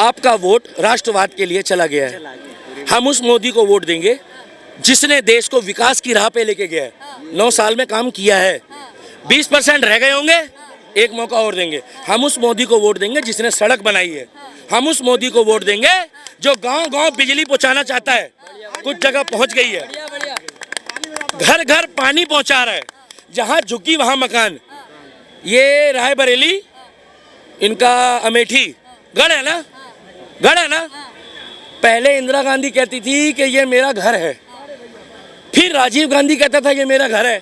आपका वोट राष्ट्रवाद के लिए चला गया है। हम उस मोदी को वोट देंगे जिसने देश को विकास की राह पे लेके गया है। 9 साल में काम किया है। 20% रह गए होंगे, एक मौका और देंगे। हम उस मोदी को वोट देंगे जिसने सड़क बनाई है। हम उस मोदी को वोट देंगे जो गांव-गांव बिजली पहुंचाना चाहता है, कुछ जगह पहुंच गई है। घर घर पानी पहुंचा रहा है, जहां झुकी वहां मकान। ये रायबरेली, इनका अमेठी गढ़ है ना, गढ़ है ना। पहले इंदिरा गांधी कहती थी कि ये मेरा घर है, फिर राजीव गांधी कहता था ये मेरा घर है,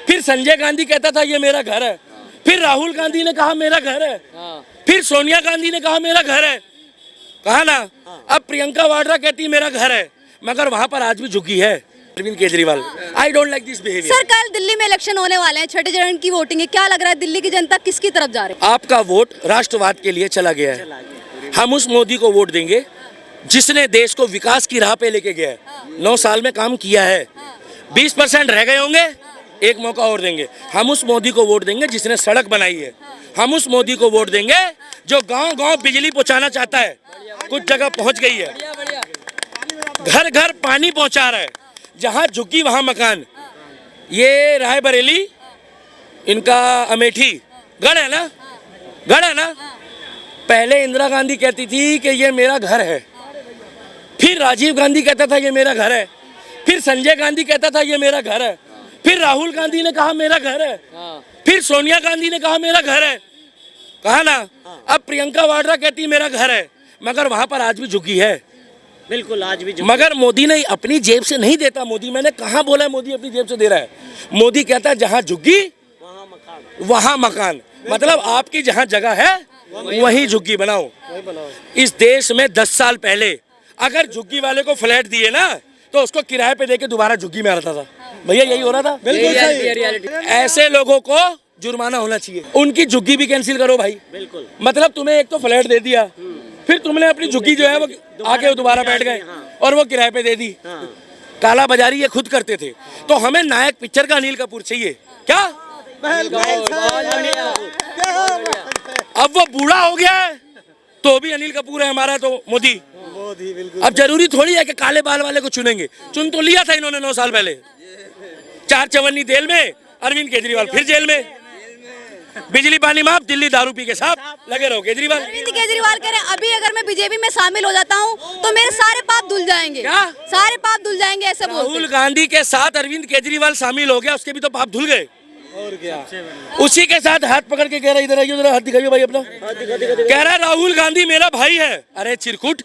फिर संजय गांधी कहता था ये मेरा घर है, फिर राहुल गांधी ने कहा मेरा घर है, फिर सोनिया गांधी ने कहा मेरा घर है, कहा ना। अब प्रियंका वाड्रा कहती मेरा घर है, मगर वहां पर आज भी झुकी है Arvind Kejriwal. I don't like this behaviour. Sir, कल दिल्ली में इलेक्शन होने वाले हैं, छठे चरण की वोटिंग है। क्या लग रहा है दिल्ली की जनता किसकी तरफ जा रही है? आपका वोट राष्ट्रवाद के लिए चला गया है। हम उस मोदी को वोट देंगे जिसने देश को विकास की राह पे लेके गया है। 9 साल में काम किया है। 20% रह गए होंगे, एक मौका और देंगे। हम उस मोदी को वोट देंगे जिसने सड़क बनाई है। हम उस मोदी को वोट देंगे जो गांव-गांव बिजली पहुंचाना चाहता है, कुछ जगह पहुंच गई है। घर घर पानी पहुंचा रहा है, जहां झुकी वहां मकान। ये रायबरेली, इनका अमेठी गढ़ है ना, गढ़ है ना। पहले इंदिरा गांधी कहती थी कि ये मेरा घर है, फिर राजीव गांधी कहता था ये मेरा घर है, फिर संजय गांधी कहता था ये मेरा घर है, फिर राहुल गांधी ने कहा मेरा घर है, फिर सोनिया गांधी ने कहा मेरा घर है, कहा ना। अब प्रियंका वाड्रा कहती मेरा घर है, मगर वहां पर आज भी झुकी है। बिल्कुल, आज भी मगर मोदी ने अपनी जेब से नहीं देता। मोदी, मैंने कहाँ बोला है मोदी अपनी जेब से दे रहा है? मोदी कहता है जहाँ झुग्गी वहाँ मकान। मतलब आपकी जहाँ जगह है वहीं झुग्गी बनाओ। इस देश में 10 साल पहले अगर झुग्गी वाले को फ्लैट दिए ना, तो उसको किराए पे देके दोबारा झुग्गी में आ रहा था। भैया यही हो रहा था। बिल्कुल सही। ऐसे लोगों को जुर्माना होना चाहिए। उनकी झुग्गी भी कैंसिल करो भाई। बिल्कुल। मतलब तुम्हें एक तो फ्लैट दे दिया, फिर तुमने अपनी झुग्गी जो है वो आके दोबारा बैठ गए और वो किराए पे दे दी। काला बाजारी ये खुद करते थे। तो हमें नायक पिक्चर का अनिल कपूर चाहिए क्या? अब वो बूढ़ा हो गया है तो भी अनिल कपूर है हमारा, तो मोदी। अब जरूरी थोड़ी है कि काले बाल वाले को चुनेंगे। चुन तो लिया था इन्होंने 9 साल पहले। 4 चवन्नी जेल में, अरविंद केजरीवाल फिर जेल में। बिजली पानी माफ, दिल्ली दारू पी के साथ लगे रहो केजरीवाल। अरविंद केजरीवाल कह रहे हैं अभी अगर मैं बीजेपी में शामिल हो जाता हूं तो मेरे सारे पाप धुल जाएंगे। क्या? सारे पाप धुल जाएंगे ऐसे बोलते हैं। राहुल गांधी के साथ अरविंद केजरीवाल शामिल हो गया, उसके भी तो पाप धुल गए। और क्या? उसी के साथ हाथ पकड़ के कह रहा इधर आइए, हाथ दिखाइए भाई अपना। कह रहा राहुल गांधी मेरा भाई है। अरे चिरकुट,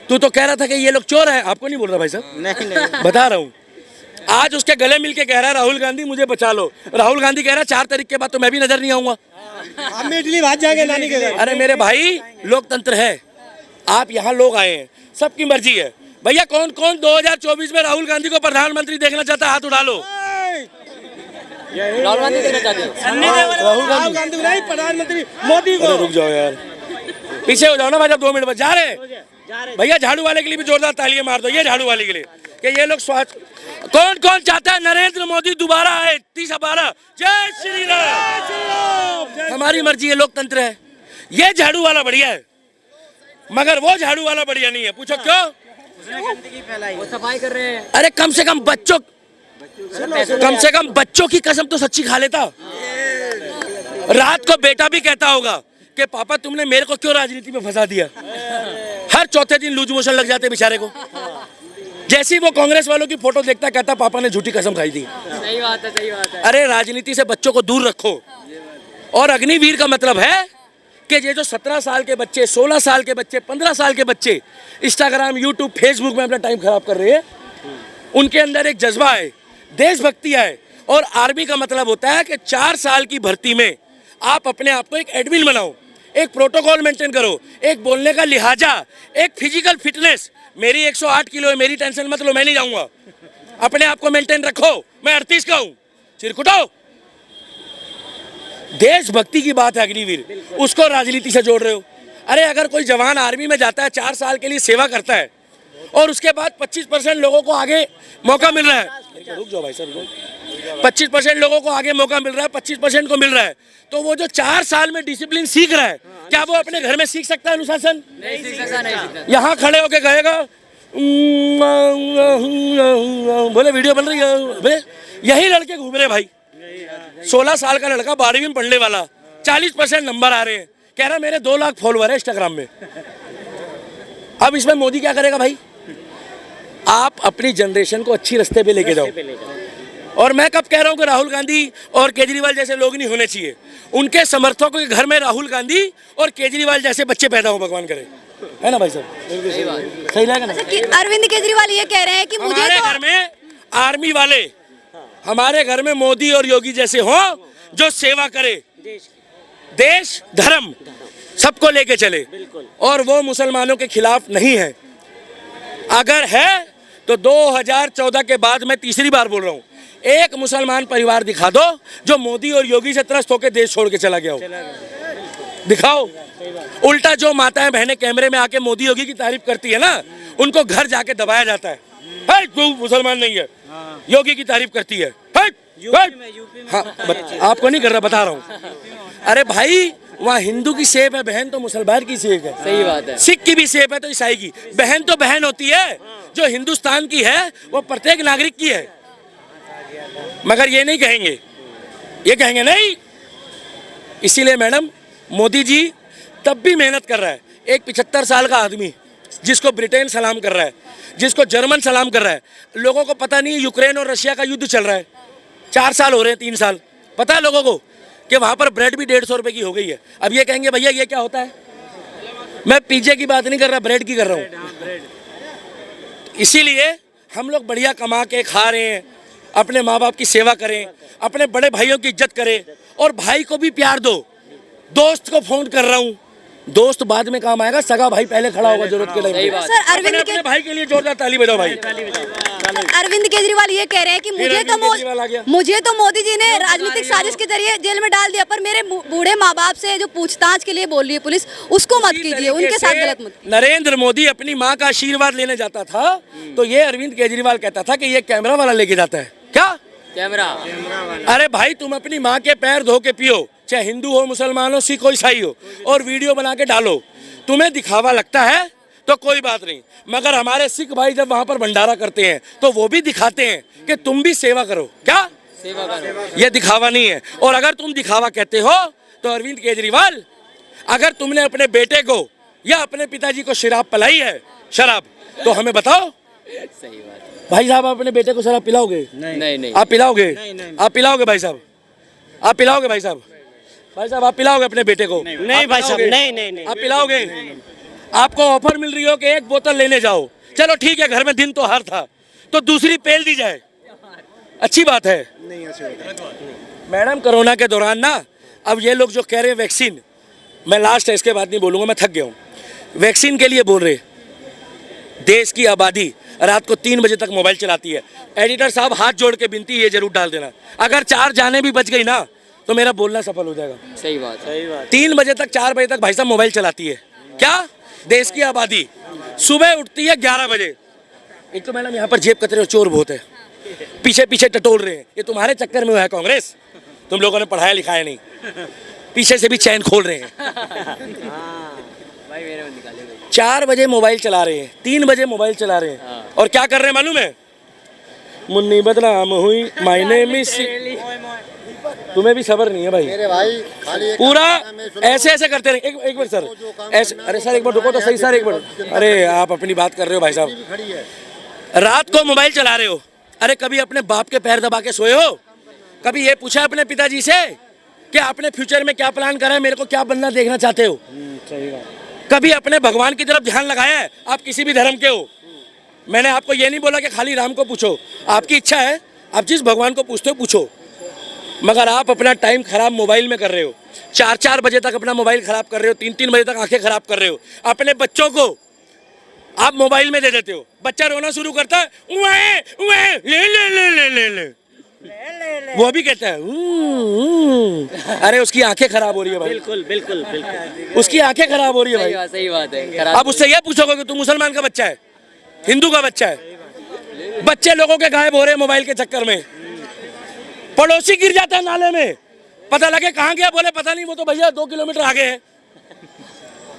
तू तो कह रहा था कि ये लोग चोर हैं। आपको नहीं बोल रहा भाई साहब, नहीं बता रहा हूँ। आज उसके गले मिल के कह रहा है राहुल गांधी मुझे बचा लो। राहुल गांधी कह रहा है 4 तारीख के बाद तो मैं भी नजर नहीं आऊंगा। हम इडली भात जाएंगे नानी के घर। अरे मेरे भाई, लोकतंत्र है। आप यहाँ लोग आए हैं, सबकी मर्जी है। भैया कौन कौन 2024 में राहुल गांधी को प्रधानमंत्री देखना चाहता है? हाथ उठा लो। राहुल गांधी देखना चाहते हैं। राहुल गांधी नहीं, प्रधानमंत्री मोदी को। रुक जाओ यार, पीछे हो जाओ ना भाई, 2 मिनट बस जा रहे। भैया झाड़ू वाले के लिए भी जोरदार तालियां मार दो। ये झाड़ू वाले के लिए कि ये लोग कौन कौन चाहता है नरेंद्र मोदी दोबारा आए 30-12। जय श्री राम। हमारी मर्जी है, लोकतंत्र है। ये झाड़ू वाला बढ़िया है, मगर वो झाड़ू वाला बढ़िया नहीं है। पूछो क्यों? वो सफाई कर रहे हैं। अरे कम से कम बच्चों की कसम तो सच्ची खा लेता। रात को बेटा भी कहता होगा कि पापा तुमने मेरे को क्यों राजनीति में फंसा दिया। हर चौथे दिन लूज मोशन लग जाते बेचारे को। जैसी वो कांग्रेस वालों की फोटो देखता कहता पापा ने झूठी कसम खाई थी। सही बात है, सही बात है। अरे राजनीति से बच्चों को दूर रखो। और अग्निवीर का मतलब है कि ये जो 17 साल के बच्चे, 16 साल के बच्चे, 15 साल के बच्चे इंस्टाग्राम, यूट्यूब, फेसबुक में अपना टाइम खराब कर रहे हैं, उनके अंदर एक जज्बा है, देशभक्ति है। और आर्मी का मतलब होता है कि 4 साल की भर्ती में आप अपने आप को एक एडमिन बनाओ, एक प्रोटोकॉल मेंटेन करो, एक बोलने का लिहाजा, एक फिजिकल फिटनेस। मेरी 108 किलो है, मेरी टेंशन मत लो, मैं नहीं जाऊंगा। अपने आप को मेंटेन रखो। मैं 38 का हूँ, चिरकुटाओ। देशभक्ति की बात है अग्निवीर, उसको राजनीति से जोड़ रहे हो। अरे अगर कोई जवान आर्मी में जाता है, 4 साल के लिए सेवा करता है और उसके बाद 25% लोगों को आगे मौका मिल रहा है। रुक जाओ भाई साहब, 25% लोगों को आगे मौका मिल रहा है, 25% को मिल रहा है। तो वो जो 4 साल में डिसिप्लिन सीख रहा है, क्या वो अपने घर में सीख सकता है अनुशासन? नहीं सीख सकता। यहाँ खड़े होके कहेगा बोले वीडियो बन रही है, बोले यही लड़के घूम रहे भाई। 16 साल का लड़का 12वीं में पढ़ने वाला, 40% नंबर आ रहे हैं, कह रहा मेरे 2 लाख फॉलोअर है इंस्टाग्राम में। अब इसमें मोदी क्या करेगा भाई? आप अपनी जनरेशन को अच्छी रास्ते पे लेके जाओ। और मैं कब कह रहा हूँ कि राहुल गांधी और केजरीवाल जैसे लोग नहीं होने चाहिए। उनके समर्थकों के घर में राहुल गांधी और केजरीवाल जैसे बच्चे पैदा हो, भगवान करे, है ना भाई साहब? सही रहेगा ना? अरविंद केजरीवाल ये कह रहे हैं कि मुझे हमारे तो घर में आर्मी वाले, हमारे घर में मोदी और योगी जैसे हो जो सेवा करे, देश धर्म सबको लेके चले, और वो मुसलमानों के खिलाफ नहीं है। अगर है तो 2014 के बाद, मैं तीसरी बार बोल रहा हूँ, एक मुसलमान परिवार दिखा दो जो मोदी और योगी से त्रस्त होकर देश छोड़ के चला गया हो। दिखाओ। उल्टा जो माताएं बहनें कैमरे में आके मोदी योगी की तारीफ करती है ना, उनको घर जाके दबाया जाता है। है तू मुसलमान नहीं है, योगी की तारीफ करती है। हाँ, आपको नहीं कर रहा, बता रहा हूँ। अरे भाई, वहाँ हिंदू की सेब है बहन तो मुसलमान की सेब है। सही बात है। सिख की भी सेब है तो ईसाई की बहन तो बहन होती है। जो हिंदुस्तान की है वो प्रत्येक नागरिक की है। मगर ये नहीं कहेंगे, ये कहेंगे नहीं। इसीलिए मैडम, मोदी जी तब भी मेहनत कर रहा है। एक 75 साल का आदमी जिसको ब्रिटेन सलाम कर रहा है, जिसको जर्मन सलाम कर रहा है। लोगों को पता नहीं यूक्रेन और रशिया का युद्ध चल रहा है, 4 साल हो रहे हैं, 3 साल। पता है लोगों को कि वहाँ पर ब्रेड भी 150 रुपये की हो गई है। अब ये कहेंगे भैया ये क्या होता है? मैं पिज्जे की बात नहीं कर रहा, ब्रेड की कर रहा हूँ। इसीलिए हम लोग बढ़िया कमा के खा रहे हैं, अपने माँ बाप की सेवा करें, अपने बड़े भाइयों की इज्जत करें, और भाई को भी प्यार दो। दोस्त को फोन कर रहा हूँ, दोस्त बाद में काम आएगा, सगा भाई पहले खड़ा होगा जरूरत के टाइम पे। सर, अरविंद अपने भाई के लिए जोरदार ताली बजाओ भाई। अरविंद केजरीवाल ये कह रहे हैं कि मुझे तो मोदी जी ने राजनीतिक साजिश के जरिए जेल में डाल दिया, पर मेरे बूढ़े माँ बाप से जो पूछताछ के लिए बोल रही है पुलिस, उसको मत कीजिए, उनके साथ गलत मत। नरेंद्र मोदी अपनी माँ का आशीर्वाद लेने जाता था तो ये अरविंद केजरीवाल कहता था कि ये कैमरा वाला लेके जाता है। क्या कैमरा? अरे भाई, तुम अपनी माँ के पैर धो के पियो, चाहे हिंदू हो, मुसलमान हो, सिख हो, ईसाई हो, और वीडियो बना के डालो। तुम्हें दिखावा लगता है तो कोई बात नहीं, मगर हमारे सिख भाई जब वहां पर भंडारा करते हैं तो वो भी दिखाते हैं कि तुम भी सेवा करो। क्या सेवा करो? ये दिखावा नहीं है। और अगर तुम दिखावा कहते हो तो अरविंद केजरीवाल, अगर तुमने अपने बेटे को या अपने पिताजी को शराब पिलाई है, शराब, तो हमें बताओ। सही बात है। भाई साहब, आप अपने बेटे को शराब पिलाओगे? नहीं। आप पिलाओगे? आप पिलाओगे भाई साहब? आप पिलाओगे भाई साहब? भाई साहब, आप पिलाओगे अपने बेटे को? नहीं भाई साहब, नहीं। आप पिलाओगे? आपको ऑफर मिल रही हो कि 1 बोतल लेने जाओ, चलो ठीक है, घर में दिन तो हार था तो दूसरी पेल दी जाए, अच्छी बात है। मैडम, कोरोना के दौरान ना, अब ये लोग जो कह रहे हैं वैक्सीन, मैं लास्ट है, इसके बाद नहीं बोलूंगा, मैं थक गया हूँ। वैक्सीन के लिए बोल रहे, देश की आबादी रात को 3 बजे तक मोबाइल चलाती है। एडिटर साहब, हाथ जोड़ के विनती ये जरूर डाल देना, अगर 4 जाने भी बच गई ना तो मेरा बोलना सफल हो जाएगा। सही बात है। 3 बजे तक, 4 बजे तक भाई साहब मोबाइल चलाती है। क्या? देश की आबादी सुबह उठती है 11 बजे। एक तो मैडम यहाँ पर जेब कतरे और चोर बहुत है, पीछे पीछे टटोल रहे हैं। ये तुम्हारे चक्कर में हुआ है कांग्रेस, तुम लोगों ने पढ़ाया लिखाया नहीं, पीछे से भी चैन खोल रहे हैं। भाई मेरे में निकाले 4 बजे मोबाइल चला रहे हैं, 3 बजे मोबाइल चला रहे हैं, और क्या कर रहे हैं मालूम है? मुन्नी बदनाम हुई, मायने मिस। तुम्हें भी सब्र नहीं है भाई, मेरे भाई खाली पूरा ऐसे ऐसे करते रहे। एक मिनट सर, ऐसे, अरे सर एक बार रुको तो सही सर, एक मिनट। अरे आप अपनी बात कर रहे हो भाई साहब, रात को मोबाइल चला रहे हो। अरे कभी अपने बाप के पैर दबा के सोए हो? कभी ये पूछा अपने पिताजी से कि आपने फ्यूचर में क्या प्लान करा है, मेरे को क्या बनना देखना चाहते हो? कभी अपने भगवान की तरफ ध्यान लगाया है? आप किसी भी धर्म के हो, मैंने आपको ये नहीं बोला कि खाली राम को पूछो, आपकी इच्छा है, आप जिस भगवान को पूछते हो पूछो, मगर आप अपना टाइम खराब मोबाइल में कर रहे हो। 4-4 बजे तक अपना मोबाइल खराब कर रहे हो, 3-3 बजे तक आंखें खराब कर रहे हो। अपने बच्चों को आप मोबाइल में दे देते हो, बच्चा रोना शुरू करता है, उए, उए, ले ले ले ले ले ले, वो भी कहता है अरे उसकी आंखें खराब हो रही है भाई। बिल्कुल उसकी आंखें खराब हो रही है भाई। सही बात है। अब उससे ये पूछोगे कि तू मुसलमान का बच्चा है, हिंदू का बच्चा है? बच्चे लोगों के गायब हो रहे हैं मोबाइल के चक्कर में। पड़ोसी गिर जाता है नाले में, पता लगे कहाँ गया, बोले पता नहीं, वो तो भैया 2 किलोमीटर आगे है।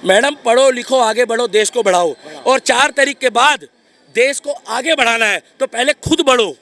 मैडम पढ़ो लिखो आगे बढ़ो देश को बढ़ाओ और 4 तारीख के बाद देश को आगे बढ़ाना है तो पहले खुद बढ़ो